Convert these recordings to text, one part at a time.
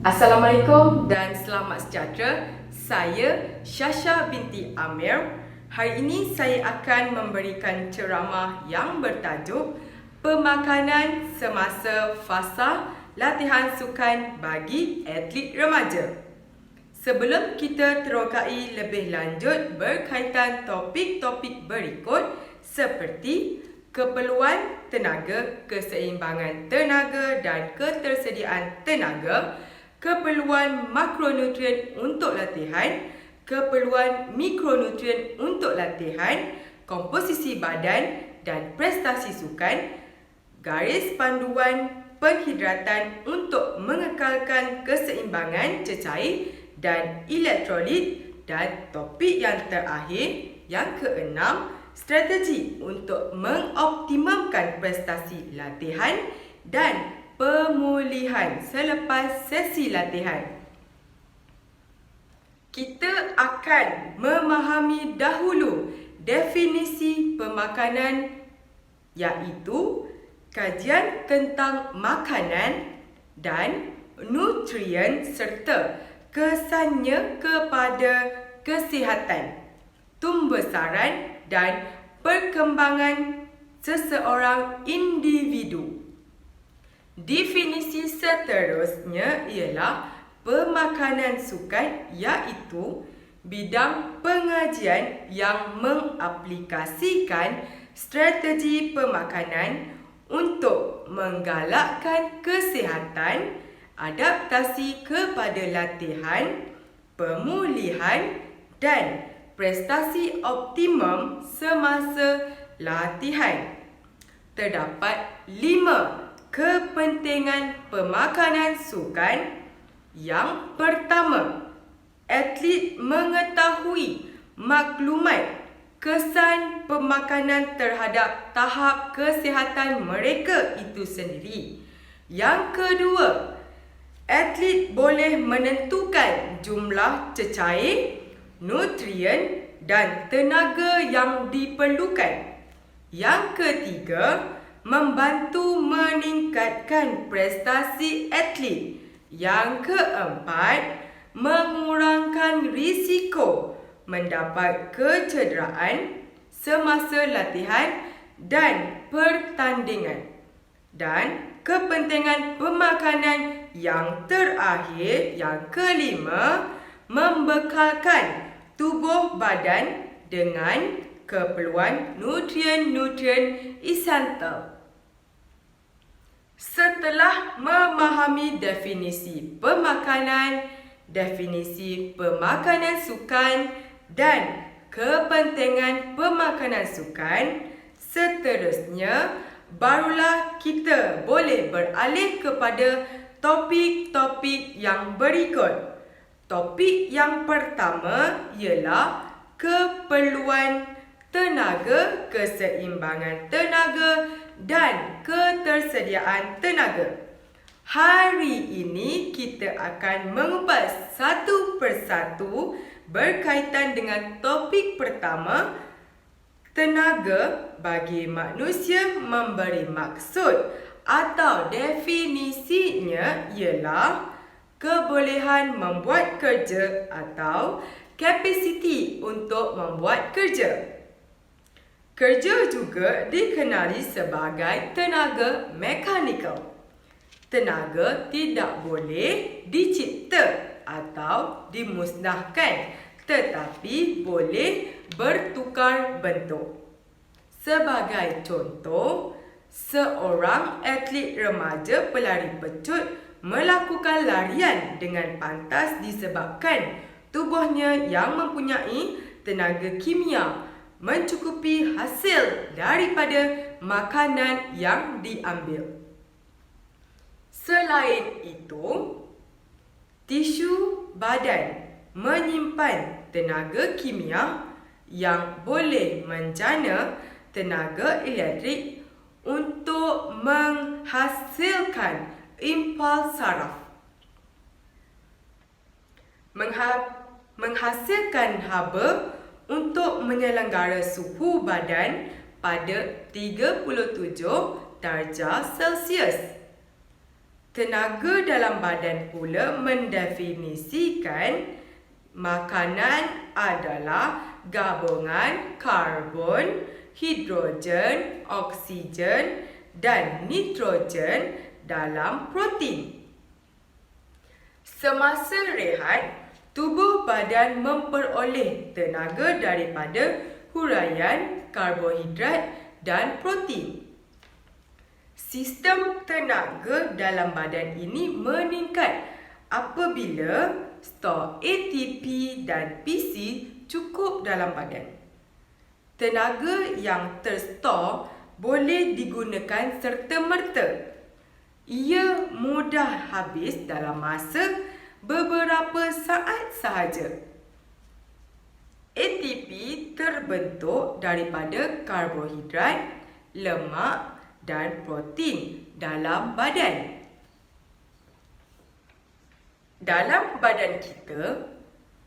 Assalamualaikum dan selamat sejahtera. Saya Syasha binti Amir. Hari ini saya akan memberikan ceramah yang bertajuk Pemakanan semasa fasa latihan sukan bagi atlet remaja. Sebelum kita terokai lebih lanjut berkaitan topik-topik berikut seperti keperluan tenaga, keseimbangan tenaga dan ketersediaan tenaga, keperluan makronutrien untuk latihan, keperluan mikronutrien untuk latihan, komposisi badan dan prestasi sukan, garis panduan penghidratan untuk mengekalkan keseimbangan cecair dan elektrolit, dan topik yang terakhir, yang keenam, strategi untuk mengoptimumkan prestasi latihan dan pemulihan selepas sesi latihan. Kita akan memahami dahulu definisi pemakanan, iaitu kajian tentang makanan dan nutrien serta kesannya kepada kesihatan, tumbesaran dan perkembangan seseorang individu. Definisi seterusnya ialah pemakanan sukan, iaitu bidang pengajian yang mengaplikasikan strategi pemakanan untuk menggalakkan kesihatan, adaptasi kepada latihan, pemulihan dan prestasi optimum semasa latihan. Terdapat 5 kepentingan pemakanan sukan. Yang pertama, atlet mengetahui maklumat kesan pemakanan terhadap tahap kesihatan mereka itu sendiri. Yang kedua, atlet boleh menentukan jumlah cecair, nutrien dan tenaga yang diperlukan. Yang ketiga, membantu meningkatkan prestasi atlet. Yang keempat, mengurangkan risiko mendapat kecederaan semasa latihan dan pertandingan. Dan kepentingan pemakanan yang terakhir, yang kelima, membekalkan tubuh badan dengan keperluan nutrien-nutrien esensial. Setelah memahami definisi pemakanan, definisi pemakanan sukan dan kepentingan pemakanan sukan, seterusnya barulah kita boleh beralih kepada topik-topik yang berikut. Topik yang pertama ialah keperluan tenaga, keseimbangan tenaga dan ketersediaan tenaga. Hari ini kita akan mengupas satu persatu berkaitan dengan topik pertama, tenaga bagi manusia memberi maksud atau definisinya ialah kebolehan membuat kerja atau kapasiti untuk membuat kerja. Kerja juga dikenali sebagai tenaga mekanikal. Tenaga tidak boleh dicipta atau dimusnahkan, tetapi boleh bertukar bentuk. Sebagai contoh, seorang atlet remaja pelari pecut melakukan larian dengan pantas disebabkan tubuhnya yang mempunyai tenaga kimia mencukupi hasil daripada makanan yang diambil. Selain itu, tisu badan menyimpan tenaga kimia yang boleh menjana tenaga elektrik untuk menghasilkan impuls saraf. Menghasilkan haba untuk menyelenggara suhu badan pada 37 darjah Celsius. Tenaga dalam badan pula mendefinisikan makanan adalah gabungan karbon, hidrogen, oksigen dan nitrogen dalam protein. Semasa rehat, tubuh badan memperoleh tenaga daripada huraian karbohidrat dan protein. Sistem tenaga dalam badan ini meningkat apabila stor ATP dan PC cukup dalam badan. Tenaga yang terstor boleh digunakan serta-merta. Ia mudah habis dalam masa beberapa saat sahaja. ATP terbentuk daripada karbohidrat, lemak dan protein dalam badan. Dalam badan kita,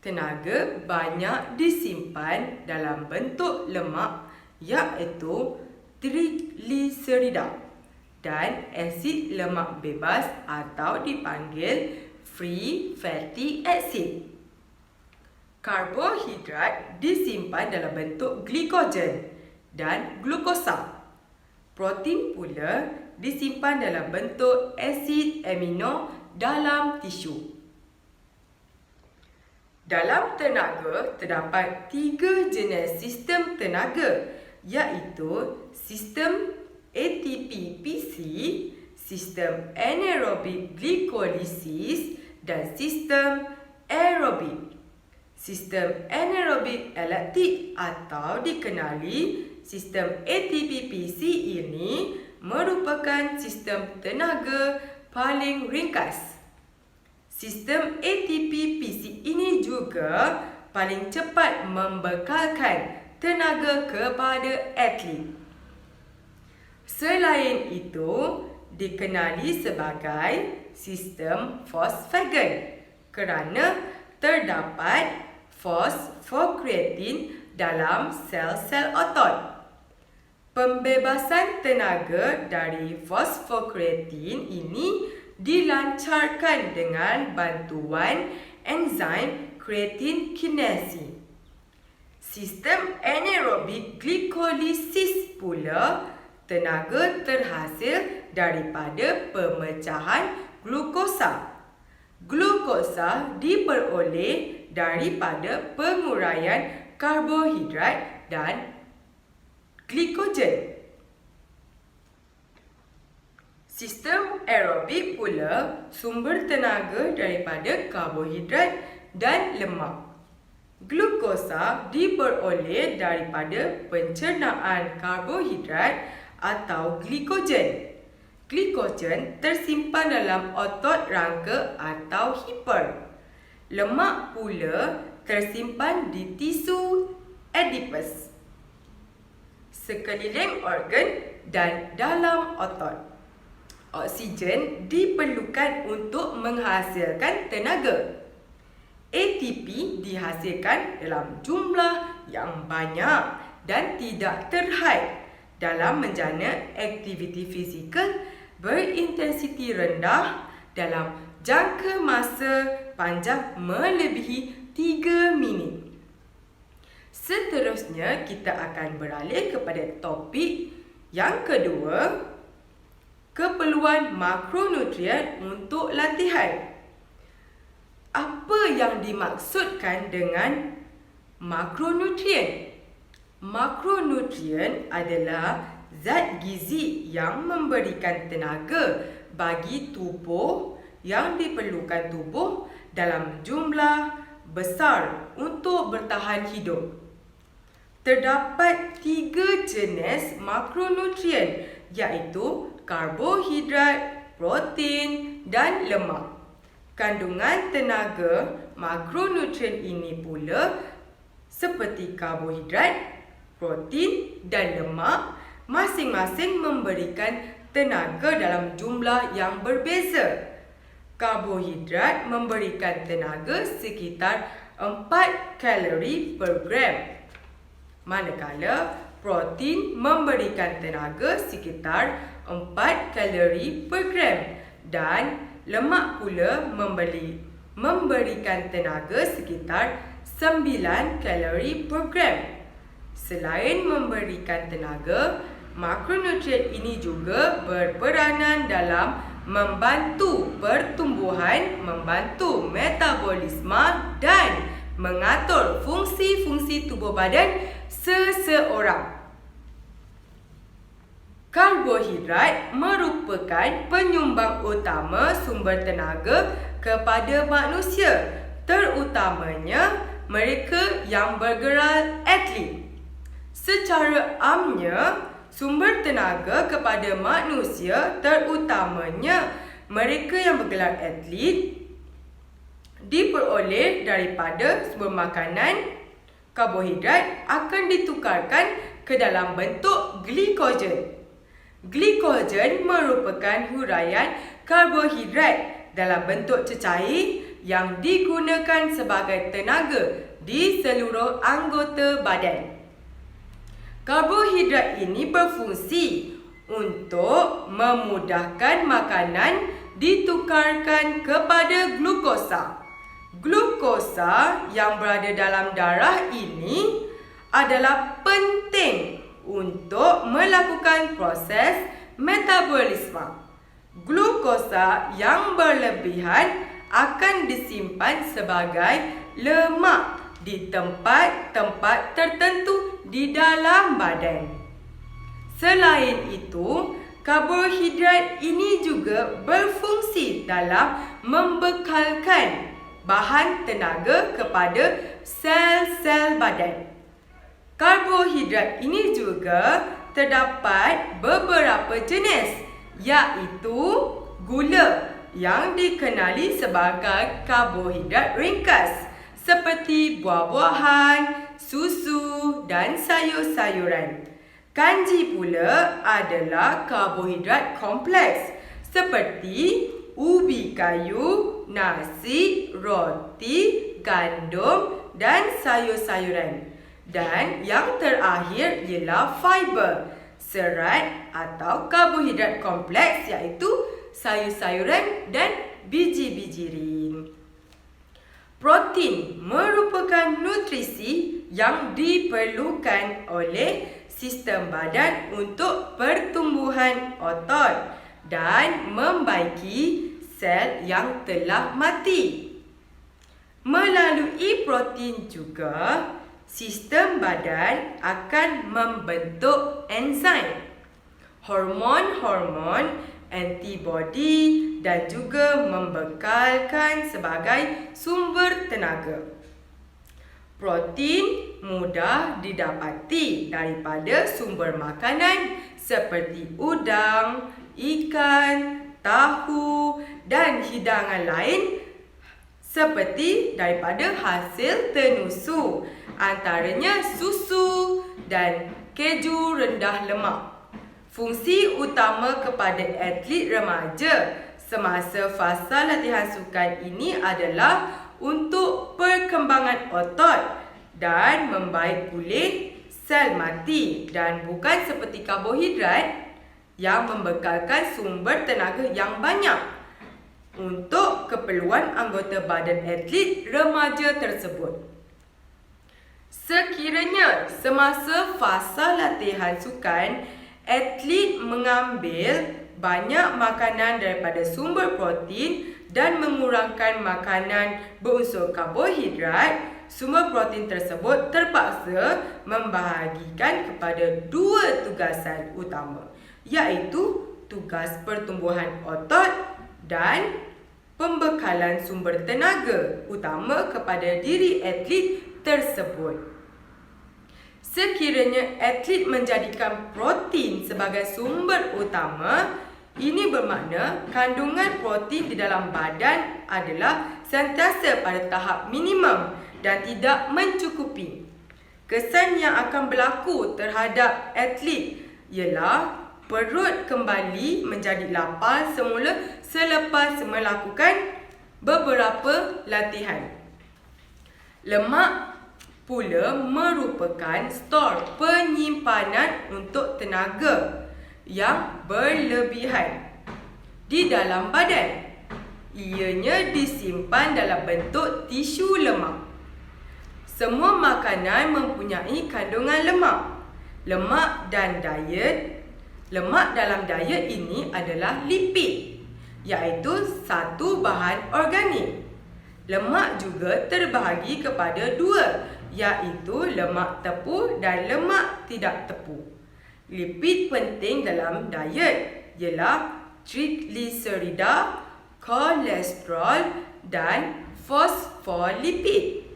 tenaga banyak disimpan dalam bentuk lemak iaitu trigliserida dan asid lemak bebas atau dipanggil free fatty acid. Karbohidrat disimpan dalam bentuk glikogen dan glukosa. Protein pula disimpan dalam bentuk asid amino dalam tisu. Dalam tenaga terdapat 3 jenis sistem tenaga iaitu sistem ATP-PC, sistem anaerobik glikolisis dan sistem aerobik. Sistem anaerobik laktik atau dikenali sistem ATP-PC ini merupakan sistem tenaga paling ringkas. Sistem ATP-PC ini juga paling cepat membekalkan tenaga kepada atlet. Selain itu, dikenali sebagai sistem fosfagen kerana terdapat fosfokreatin dalam sel-sel otot. Pembebasan tenaga dari fosfokreatin ini dilancarkan dengan bantuan enzim kreatin kinase. Sistem anaerobik glikolisis pula tenaga terhasil daripada pemecahan glukosa. Glukosa diperoleh daripada penguraian karbohidrat dan glikogen. Sistem aerobik pula sumber tenaga daripada karbohidrat dan lemak. Glukosa diperoleh daripada pencernaan karbohidrat atau glikogen. Glikogen tersimpan dalam otot rangka atau hiper. Lemak pula tersimpan di tisu adipus, sekeliling organ dan dalam otot. Oksigen diperlukan untuk menghasilkan tenaga. ATP dihasilkan dalam jumlah yang banyak dan tidak terhad dalam menjana aktiviti fizikal berintensiti rendah dalam jangka masa panjang melebihi 3 minit. Seterusnya, kita akan beralih kepada topik yang kedua, keperluan makronutrien untuk latihan. Apa yang dimaksudkan dengan makronutrien? Makronutrien adalah zat gizi yang memberikan tenaga bagi tubuh yang diperlukan tubuh dalam jumlah besar untuk bertahan hidup. Terdapat 3 jenis makronutrien iaitu karbohidrat, protein dan lemak. Kandungan tenaga makronutrien ini pula seperti karbohidrat, protein dan lemak masing-masing memberikan tenaga dalam jumlah yang berbeza. Karbohidrat memberikan tenaga sekitar 4 kalori per gram, manakala protein memberikan tenaga sekitar 4 kalori per gram dan lemak pula memberikan tenaga sekitar 9 kalori per gram. Selain memberikan tenaga, makronutrien ini juga berperanan dalam membantu pertumbuhan, membantu metabolisme dan mengatur fungsi-fungsi tubuh badan seseorang. Karbohidrat merupakan penyumbang utama sumber tenaga kepada manusia, terutamanya mereka yang bergerak atlet. Secara amnya, sumber tenaga kepada manusia, terutamanya mereka yang bergelar atlet, diperoleh daripada sumber makanan. Karbohidrat akan ditukarkan ke dalam bentuk glikogen. Glikogen merupakan huraian karbohidrat dalam bentuk cecair yang digunakan sebagai tenaga di seluruh anggota badan. Karbohidrat ini berfungsi untuk memudahkan makanan ditukarkan kepada glukosa. Glukosa yang berada dalam darah ini adalah penting untuk melakukan proses metabolisme. Glukosa yang berlebihan akan disimpan sebagai lemak di tempat-tempat tertentu di dalam badan. Selain itu, karbohidrat ini juga berfungsi dalam membekalkan bahan tenaga kepada sel-sel badan. Karbohidrat ini juga terdapat beberapa jenis, iaitu gula yang dikenali sebagai karbohidrat ringkas seperti buah-buahan, susu dan sayur-sayuran. Kanji pula adalah karbohidrat kompleks seperti ubi kayu, nasi, roti, gandum dan sayur-sayuran. Dan yang terakhir ialah fiber, serat atau karbohidrat kompleks iaitu sayur-sayuran dan biji-bijirin. Protein merupakan nutrisi yang diperlukan oleh sistem badan untuk pertumbuhan otot dan membaiki sel yang telah mati. Melalui protein juga, sistem badan akan membentuk enzim, hormon-hormon, antibodi dan juga membekalkan sebagai sumber tenaga. Protein mudah didapati daripada sumber makanan seperti udang, ikan, tahu dan hidangan lain seperti daripada hasil tenusu, antaranya susu dan keju rendah lemak. Fungsi utama kepada atlet remaja semasa fasa latihan sukan ini adalah untuk perkembangan otot dan membaik pulih sel mati dan bukan seperti karbohidrat yang membekalkan sumber tenaga yang banyak untuk keperluan anggota badan atlet remaja tersebut. Sekiranya semasa fasa latihan sukan, atlet mengambil banyak makanan daripada sumber protein dan mengurangkan makanan berunsur karbohidrat, sumber protein tersebut terpaksa membahagikan kepada dua tugasan utama, iaitu tugas pertumbuhan otot dan pembekalan sumber tenaga utama kepada diri atlet tersebut. Sekiranya atlet menjadikan protein sebagai sumber utama, ini bermakna kandungan protein di dalam badan adalah sentiasa pada tahap minimum dan tidak mencukupi. Kesan yang akan berlaku terhadap atlet ialah perut kembali menjadi lapar semula selepas melakukan beberapa latihan. Lemak pula merupakan stor penyimpanan untuk tenaga yang berlebihan. di dalam badan. Ianya disimpan dalam bentuk tisu lemak. Semua makanan mempunyai kandungan lemak. Lemak dalam diet ini adalah lipid, iaitu satu bahan organik. Lemak juga terbahagi kepada dua, iaitu lemak tepu dan lemak tidak tepu. Lipid penting dalam diet ialah trigliserida, kolesterol dan fosfolipid.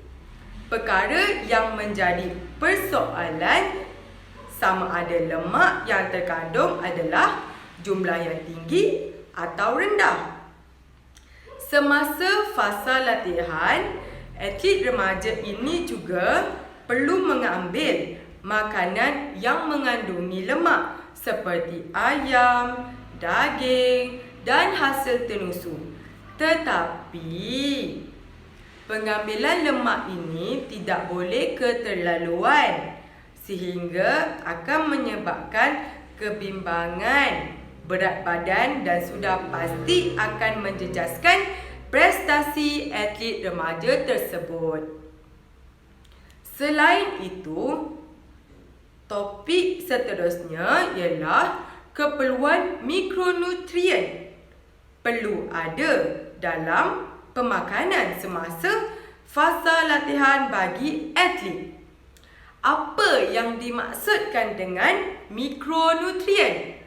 Perkara yang menjadi persoalan sama ada lemak yang terkandung adalah jumlah yang tinggi atau rendah. Semasa fasa latihan, atlet remaja ini juga perlu mengambil makanan yang mengandungi lemak seperti ayam, daging dan hasil tenusu. Tetapi pengambilan lemak ini tidak boleh keterlaluan sehingga akan menyebabkan kebimbangan berat badan dan sudah pasti akan menjejaskan prestasi atlet remaja tersebut. Selain itu, topik seterusnya ialah keperluan mikronutrien perlu ada dalam pemakanan semasa fasa latihan bagi atlet. Apa yang dimaksudkan dengan mikronutrien?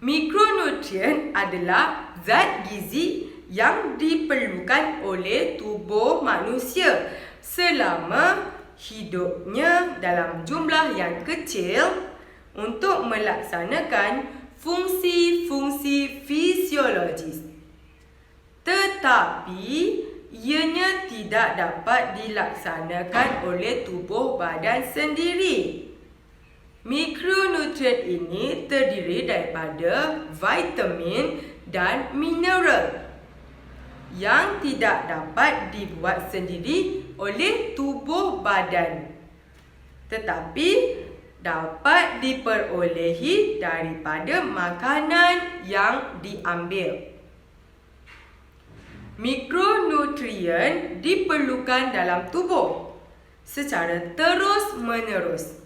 Mikronutrien adalah zat gizi yang diperlukan oleh tubuh manusia selama hidupnya dalam jumlah yang kecil untuk melaksanakan fungsi-fungsi fisiologis. Tetapi ianya tidak dapat dilaksanakan oleh tubuh badan sendiri. Mikronutrien ini terdiri daripada vitamin dan mineral yang tidak dapat dibuat sendiri oleh tubuh badan, tetapi dapat diperolehi daripada makanan yang diambil. Mikronutrien diperlukan dalam tubuh secara terus-menerus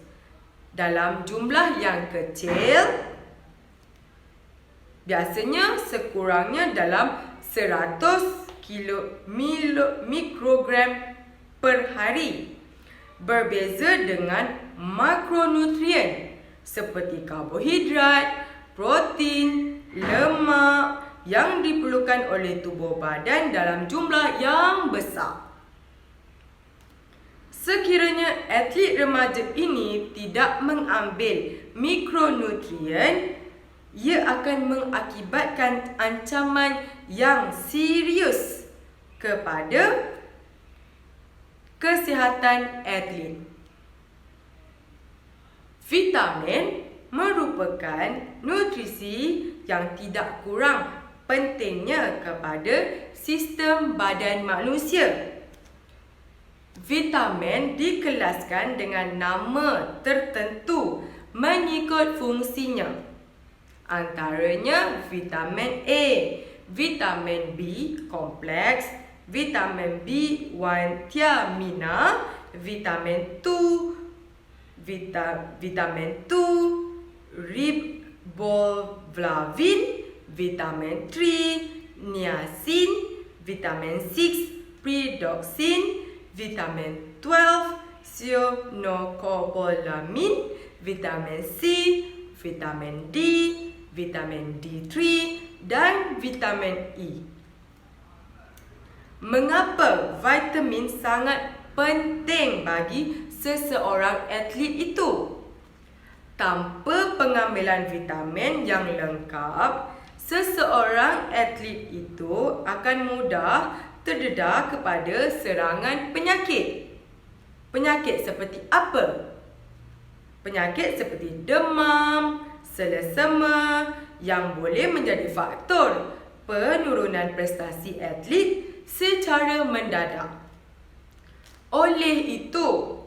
dalam jumlah yang kecil, biasanya sekurangnya dalam 100 mikrogram per hari. Berbeza dengan makronutrien seperti karbohidrat, protein, lemak yang diperlukan oleh tubuh badan dalam jumlah yang besar. Sekiranya atlet remaja ini tidak mengambil mikronutrien, ia akan mengakibatkan ancaman yang serius kepada kesihatan atlet. Vitamin merupakan nutrisi yang tidak kurang pentingnya kepada sistem badan manusia. Vitamin dikelaskan dengan nama tertentu mengikut fungsinya. Antaranya vitamin A, vitamin B kompleks, vitamin B1 thiamina, vitamin 2, vitamin 2, riboflavin, vitamin 3, niacin, vitamin 6, pyridoxine, vitamin 12, cyanocobalamin, vitamin C, vitamin D, vitamin D3 dan vitamin E. Mengapa vitamin sangat penting bagi seseorang atlet itu? Tanpa pengambilan vitamin yang lengkap, seseorang atlet itu akan mudah terdedah kepada serangan penyakit. Penyakit seperti apa? Penyakit seperti demam, selesema yang boleh menjadi faktor penurunan prestasi atlet secara mendadak. Oleh itu,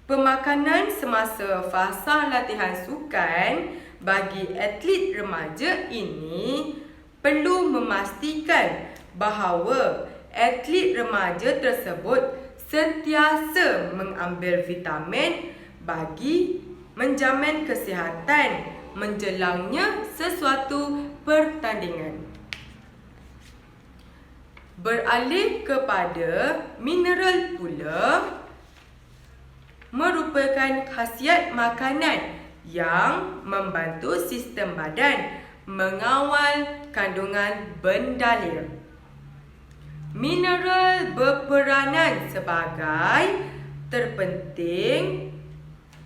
pemakanan semasa fasa latihan sukan bagi atlet remaja ini perlu memastikan bahawa atlet remaja tersebut sentiasa mengambil vitamin bagi menjamin kesihatan menjelangnya sesuatu pertandingan. Beralih kepada mineral pula merupakan khasiat makanan yang membantu sistem badan mengawal kandungan bendalir. Mineral berperanan sebagai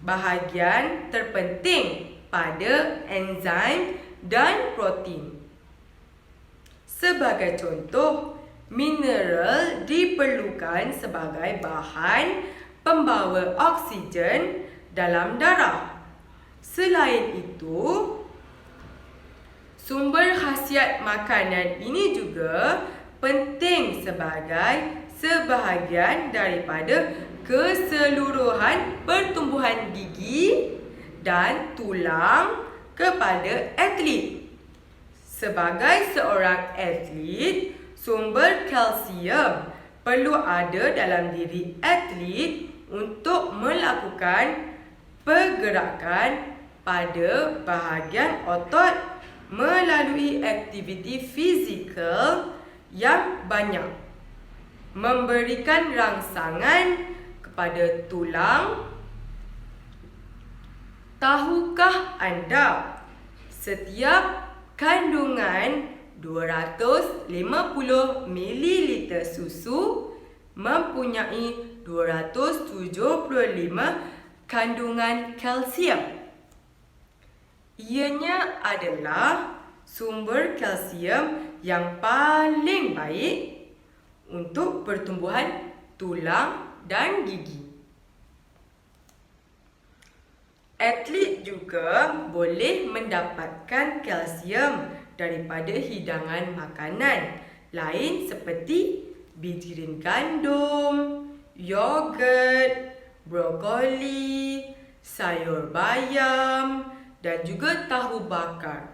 bahagian terpenting pada enzim dan protein. Sebagai contoh, mineral diperlukan sebagai bahan pembawa oksigen dalam darah. Selain itu, sumber khasiat makanan ini juga penting sebagai sebahagian daripada keseluruhan pertumbuhan gigi dan tulang kepada atlet. Sebagai seorang atlet, sumber kalsium perlu ada dalam diri atlet untuk melakukan pergerakan pada bahagian otot melalui aktiviti fizikal yang banyak, memberikan rangsangan kepada tulang. Tahukah anda setiap kandungan 250 ml susu mempunyai 275 kandungan kalsium? Ianya adalah sumber kalsium yang paling baik untuk pertumbuhan tulang dan gigi. Atlet juga boleh mendapatkan kalsium daripada hidangan makanan lain seperti bijiran gandum, yogurt, brokoli, sayur bayam dan juga tahu bakar.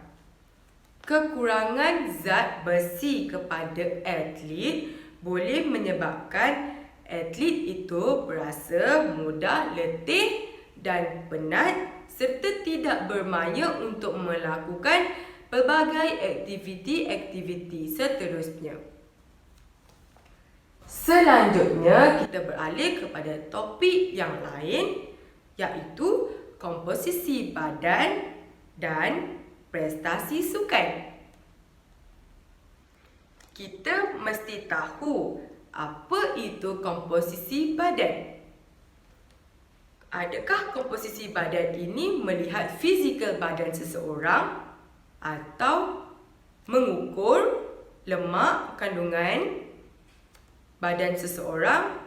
Kekurangan zat besi kepada atlet boleh menyebabkan atlet itu berasa mudah letih dan penat serta tidak bermaya untuk melakukan pelbagai aktiviti-aktiviti seterusnya. Selanjutnya, kita beralih kepada topik yang lain, iaitu komposisi badan dan prestasi sukan. Kita mesti tahu apa itu komposisi badan. Adakah komposisi badan ini melihat fizikal badan seseorang atau mengukur lemak kandungan badan seseorang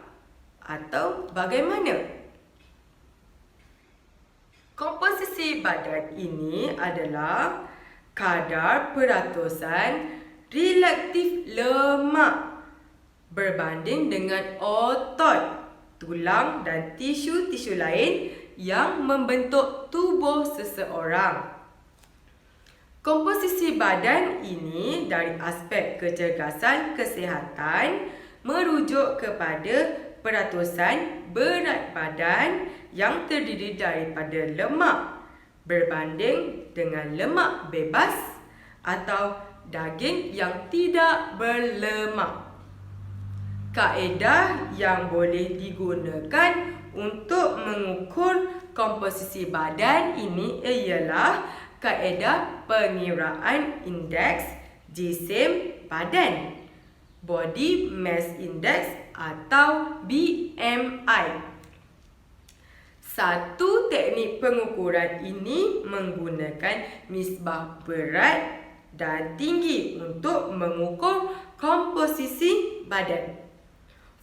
atau bagaimana? Komposisi badan ini adalah kadar peratusan relatif lemak berbanding dengan otot, tulang dan tisu-tisu lain yang membentuk tubuh seseorang. Komposisi badan ini dari aspek kecergasan kesihatan merujuk kepada peratusan berat badan yang terdiri daripada lemak berbanding dengan lemak bebas atau daging yang tidak berlemak. Kaedah yang boleh digunakan untuk mengukur komposisi badan ini ialah kaedah pengiraan indeks jisim badan, Body Mass Index atau BMI. Satu teknik pengukuran ini menggunakan nisbah berat dan tinggi untuk mengukur komposisi badan.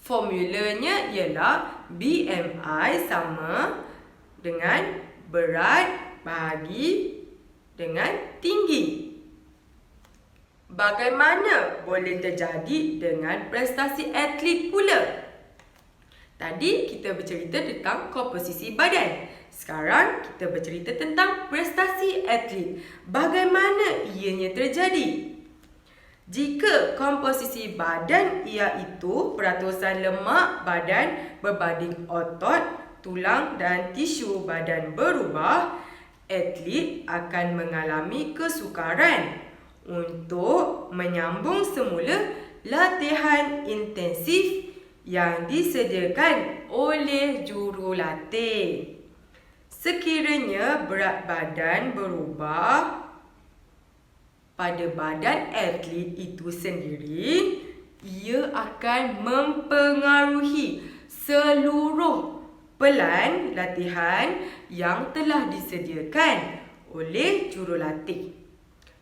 Formulanya ialah BMI sama dengan berat bahagi dengan tinggi. Bagaimana boleh terjadi dengan prestasi atlet pula? Tadi kita bercerita tentang komposisi badan. Sekarang kita bercerita tentang prestasi atlet. Bagaimana ianya terjadi? Jika komposisi badan iaitu peratusan lemak badan berbanding otot, tulang dan tisu badan berubah, atlet akan mengalami kesukaran untuk menyambung semula latihan intensif yang disediakan oleh jurulatih. Sekiranya berat badan berubah pada badan atlet itu sendiri, ia akan mempengaruhi seluruh pelan latihan yang telah disediakan oleh jurulatih.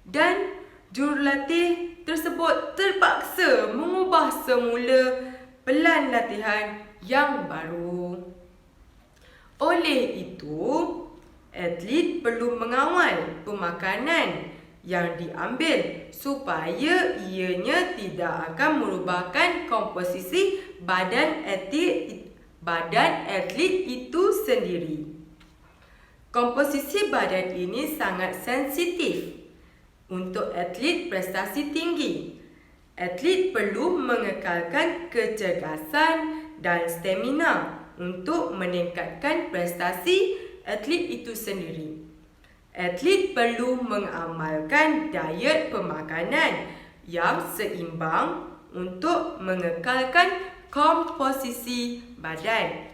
Dan jurulatih tersebut terpaksa mengubah semula pelan latihan yang baru. Oleh itu, atlet perlu mengawal pemakanan yang diambil supaya ianya tidak akan merubahkan komposisi badan atlet itu sendiri. Komposisi badan ini sangat sensitif untuk atlet prestasi tinggi. Atlet perlu mengekalkan kecergasan dan stamina untuk meningkatkan prestasi atlet itu sendiri. Atlet perlu mengamalkan diet pemakanan yang seimbang untuk mengekalkan komposisi badan.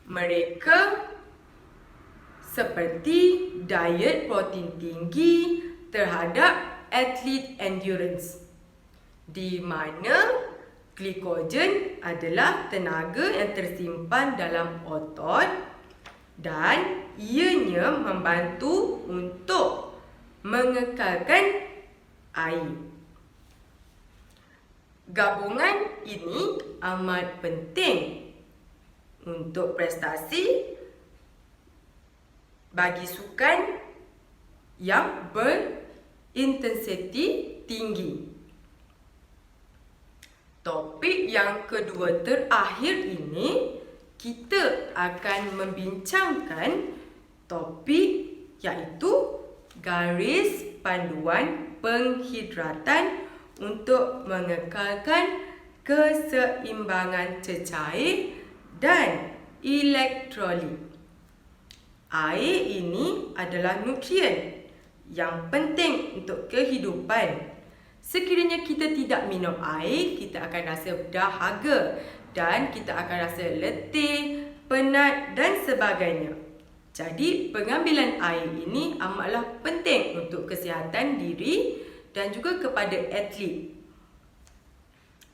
Mereka seperti diet protein tinggi terhadap atlet endurance, di mana glikogen adalah tenaga yang tersimpan dalam otot dan ianya membantu untuk mengekalkan air. Gabungan ini amat penting untuk prestasi bagi sukan yang berintensiti tinggi. Topik yang kedua terakhir ini, kita akan membincangkan topik iaitu garis panduan penghidratan untuk mengekalkan keseimbangan cecair dan elektrolit. Air ini adalah nutrien yang penting untuk kehidupan. Sekiranya kita tidak minum air, kita akan rasa dahaga dan kita akan rasa letih, penat dan sebagainya. Jadi, pengambilan air ini amatlah penting untuk kesihatan diri dan juga kepada atlet.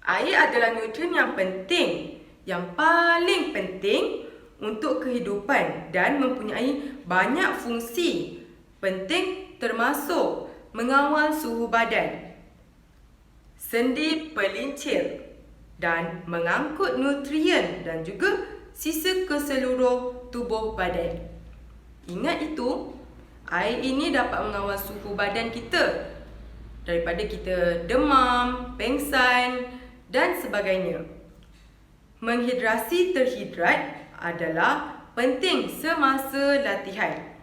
Air adalah nutrien yang penting, yang paling penting untuk kehidupan dan mempunyai banyak fungsi penting termasuk mengawal suhu badan, sendi pelincir dan mengangkut nutrien dan juga sisa ke seluruh tubuh badan. Ingat itu, air ini dapat mengawal suhu badan kita daripada kita demam, pengsan dan sebagainya. Menghidrasi terhidrat adalah penting semasa latihan.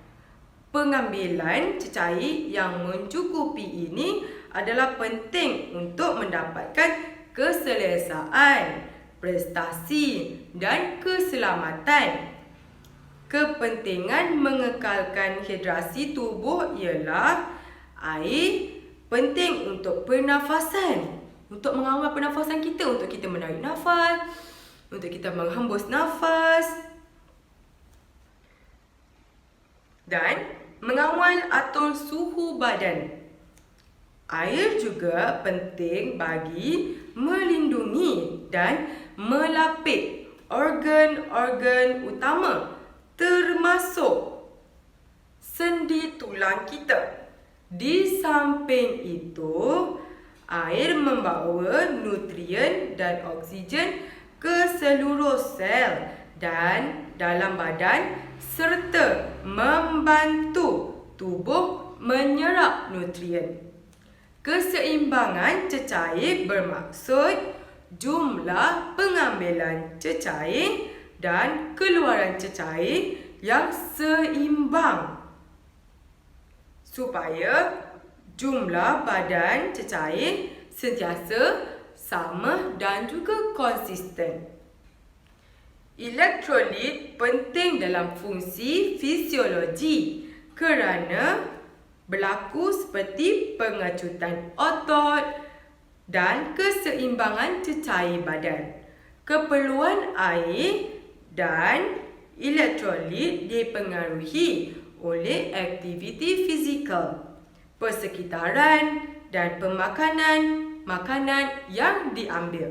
Pengambilan cecair yang mencukupi ini adalah penting untuk mendapatkan keselesaan, prestasi dan keselamatan. Kepentingan mengekalkan hidrasi tubuh ialah air penting untuk pernafasan, untuk mengawal pernafasan kita, untuk kita menarik nafas, untuk kita menghembus nafas dan mengawal atur suhu badan. Air juga penting bagi melindungi dan melapik organ-organ utama termasuk sendi tulang kita. Di samping itu, air membawa nutrien dan oksigen ke seluruh sel dan dalam badan serta membantu tubuh menyerap nutrien. Keseimbangan cecair bermaksud jumlah pengambilan cecair dan keluaran cecair yang seimbang supaya jumlah badan cecair sentiasa sama dan juga konsisten. Elektrolit penting dalam fungsi fisiologi kerana berlaku seperti pengecutan otot dan keseimbangan cecair badan. Keperluan air dan elektrolit dipengaruhi oleh aktiviti fizikal, persekitaran dan makanan yang diambil.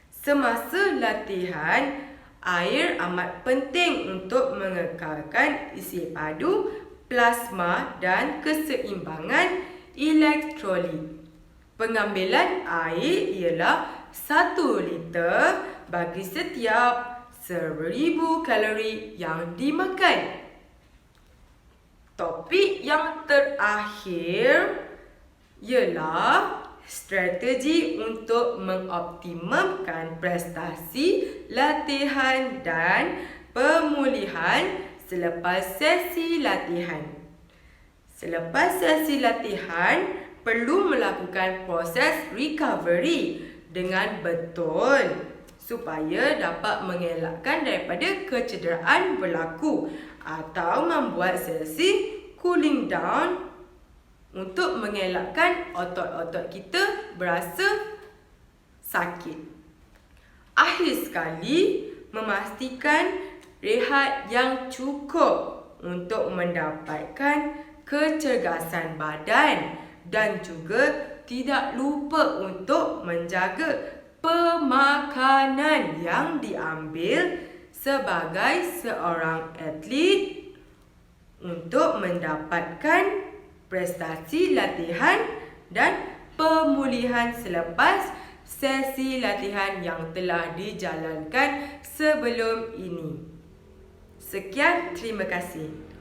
Semasa latihan, air amat penting untuk mengekalkan isi padu, plasma dan keseimbangan elektrolit. Pengambilan air ialah 1 liter bagi setiap 1000 kalori yang dimakan. Topik yang terakhir ialah strategi untuk mengoptimumkan prestasi latihan dan pemulihan selepas sesi latihan. Selepas sesi latihan, perlu melakukan proses recovery dengan betul supaya dapat mengelakkan daripada kecederaan berlaku atau membuat sesi cooling down untuk mengelakkan otot-otot kita berasa sakit. Akhir sekali, memastikan rehat yang cukup untuk mendapatkan kecergasan badan dan juga tidak lupa untuk menjaga pemakanan yang diambil sebagai seorang atlet untuk mendapatkan prestasi latihan dan pemulihan selepas sesi latihan yang telah dijalankan sebelum ini. Sekian, terima kasih.